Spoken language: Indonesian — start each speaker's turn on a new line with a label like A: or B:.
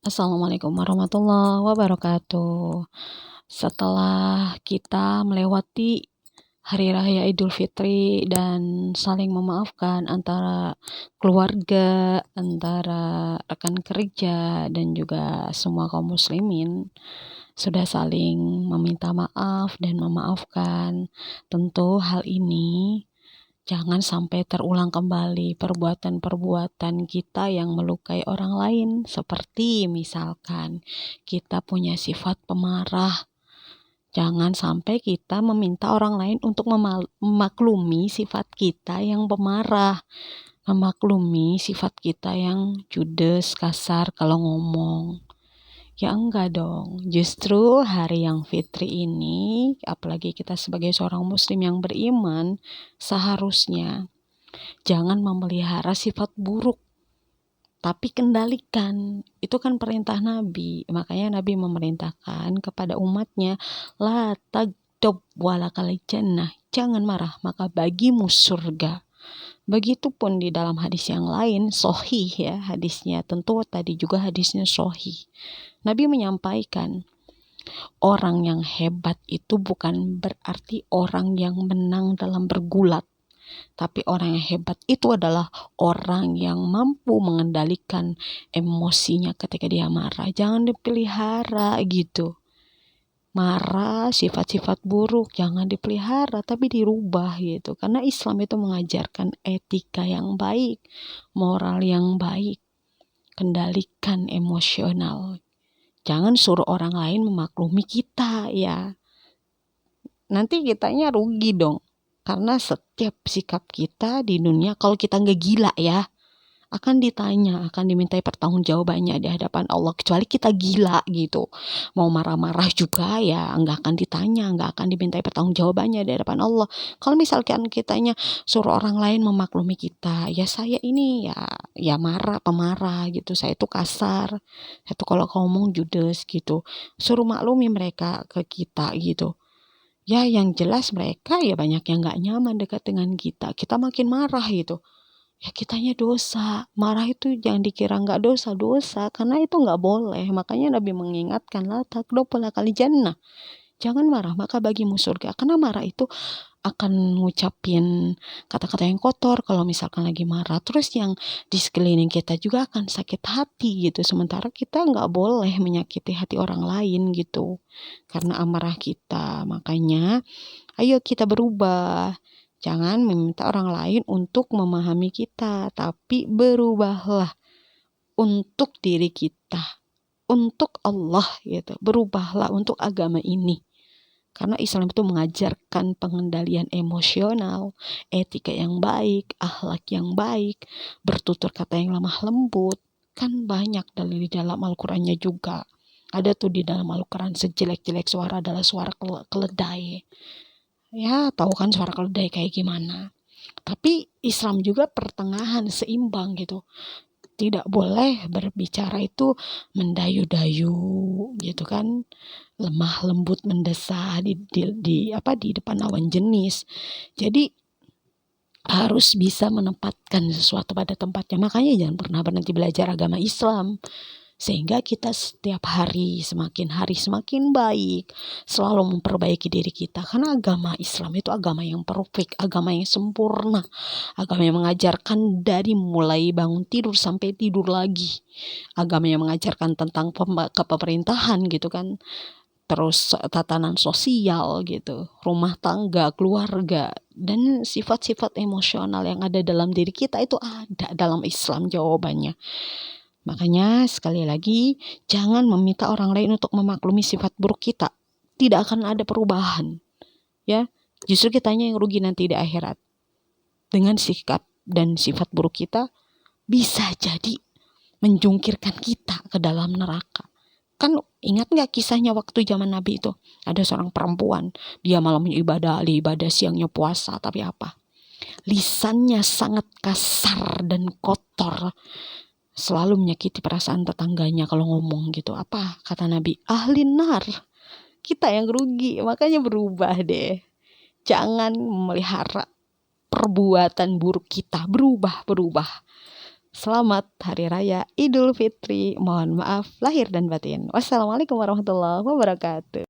A: Assalamualaikum warahmatullahi wabarakatuh. Setelah kita melewati Hari Raya Idul Fitri dan saling memaafkan antara keluarga, antara rekan kerja, dan juga semua kaum muslimin, sudah saling meminta maaf dan memaafkan. Tentu hal ini jangan sampai terulang kembali perbuatan-perbuatan kita yang melukai orang lain, seperti misalkan kita punya sifat pemarah. Jangan sampai kita meminta orang lain untuk memaklumi sifat kita yang pemarah, memaklumi sifat kita yang judes, kasar kalau ngomong. Ya enggak dong, justru hari yang fitri ini, apalagi kita sebagai seorang muslim yang beriman, seharusnya jangan memelihara sifat buruk, tapi kendalikan. Itu kan perintah Nabi. Makanya Nabi memerintahkan kepada umatnya, la tagdob walakal jannah, jangan marah maka bagimu surga. Begitupun di dalam hadis yang lain, sahih ya hadisnya, tentu tadi juga hadisnya sahih. Nabi menyampaikan, orang yang hebat itu bukan berarti orang yang menang dalam bergulat, tapi orang yang hebat itu adalah orang yang mampu mengendalikan emosinya ketika dia marah. Jangan dipelihara gitu. Marah, sifat-sifat buruk jangan dipelihara, tapi dirubah gitu. Karena Islam itu mengajarkan etika yang baik, moral yang baik. Kendalikan emosional. Jangan suruh orang lain memaklumi kita ya. Nanti kitanya rugi dong. Karena setiap sikap kita di dunia, kalau kita nggak gila ya, akan ditanya, akan dimintai pertanggungjawabannya di hadapan Allah. Kecuali kita gila gitu, mau marah-marah juga ya nggak akan ditanya, nggak akan dimintai pertanggungjawabannya di hadapan Allah. Kalau misalkan kitanya suruh orang lain memaklumi kita, ya saya ini ya marah, pemarah gitu, saya itu kasar, saya itu kalau ngomong judes gitu, suruh maklumi mereka ke kita gitu. Ya yang jelas mereka ya banyak yang gak nyaman dekat dengan kita. Kita makin marah gitu. Ya kitanya dosa. Marah itu jangan dikira gak dosa. Karena itu gak boleh. Makanya Nabi mengingatkan, la tagdob walakal jannah. Jangan marah maka bagimu surga. Karena marah itu akan ngucapin kata-kata yang kotor kalau misalkan lagi marah. Terus yang di sekeliling kita juga akan sakit hati gitu. Sementara kita gak boleh menyakiti hati orang lain gitu. Karena amarah kita. Makanya ayo kita berubah. Jangan meminta orang lain untuk memahami kita. Tapi berubahlah untuk diri kita. Untuk Allah gitu. Berubahlah untuk agama ini. Karena Islam itu mengajarkan pengendalian emosional, etika yang baik, akhlak yang baik, bertutur kata yang lemah lembut. Kan banyak di dalam Al-Qurannya juga. Ada tuh di dalam Al-Quran, sejelek-jelek suara adalah suara keledai. Ya tahu kan suara keledai kayak gimana. Tapi Islam juga pertengahan, seimbang gitu. Tidak boleh berbicara itu mendayu-dayu gitu kan, lemah lembut mendesah di depan lawan jenis. Jadi harus bisa menempatkan sesuatu pada tempatnya. Makanya jangan pernah berhenti belajar agama Islam, sehingga kita setiap hari semakin baik, selalu memperbaiki diri kita. Karena agama Islam itu agama yang perfect, agama yang sempurna, agama yang mengajarkan dari mulai bangun tidur sampai tidur lagi, agama yang mengajarkan tentang kepemerintahan gitu kan, terus tatanan sosial gitu, rumah tangga, keluarga, dan sifat-sifat emosional yang ada dalam diri kita itu ada dalam Islam jawabannya. Makanya sekali lagi, jangan meminta orang lain untuk memaklumi sifat buruk kita. Tidak akan ada perubahan. Ya, justru kitanya yang rugi nanti di akhirat. Dengan sikap dan sifat buruk kita bisa jadi menjungkirkan kita ke dalam neraka. Kan ingat gak kisahnya waktu zaman Nabi itu? Ada seorang perempuan, dia malamnya ibadah, siangnya puasa, tapi apa? Lisannya sangat kasar dan kotor. Selalu menyakiti perasaan tetangganya kalau ngomong gitu. Apa kata Nabi? Ahli nar. Kita yang rugi. Makanya berubah deh. Jangan memelihara perbuatan buruk kita. Berubah. Selamat Hari Raya Idul Fitri. Mohon maaf lahir dan batin. Wassalamualaikum warahmatullahi wabarakatuh.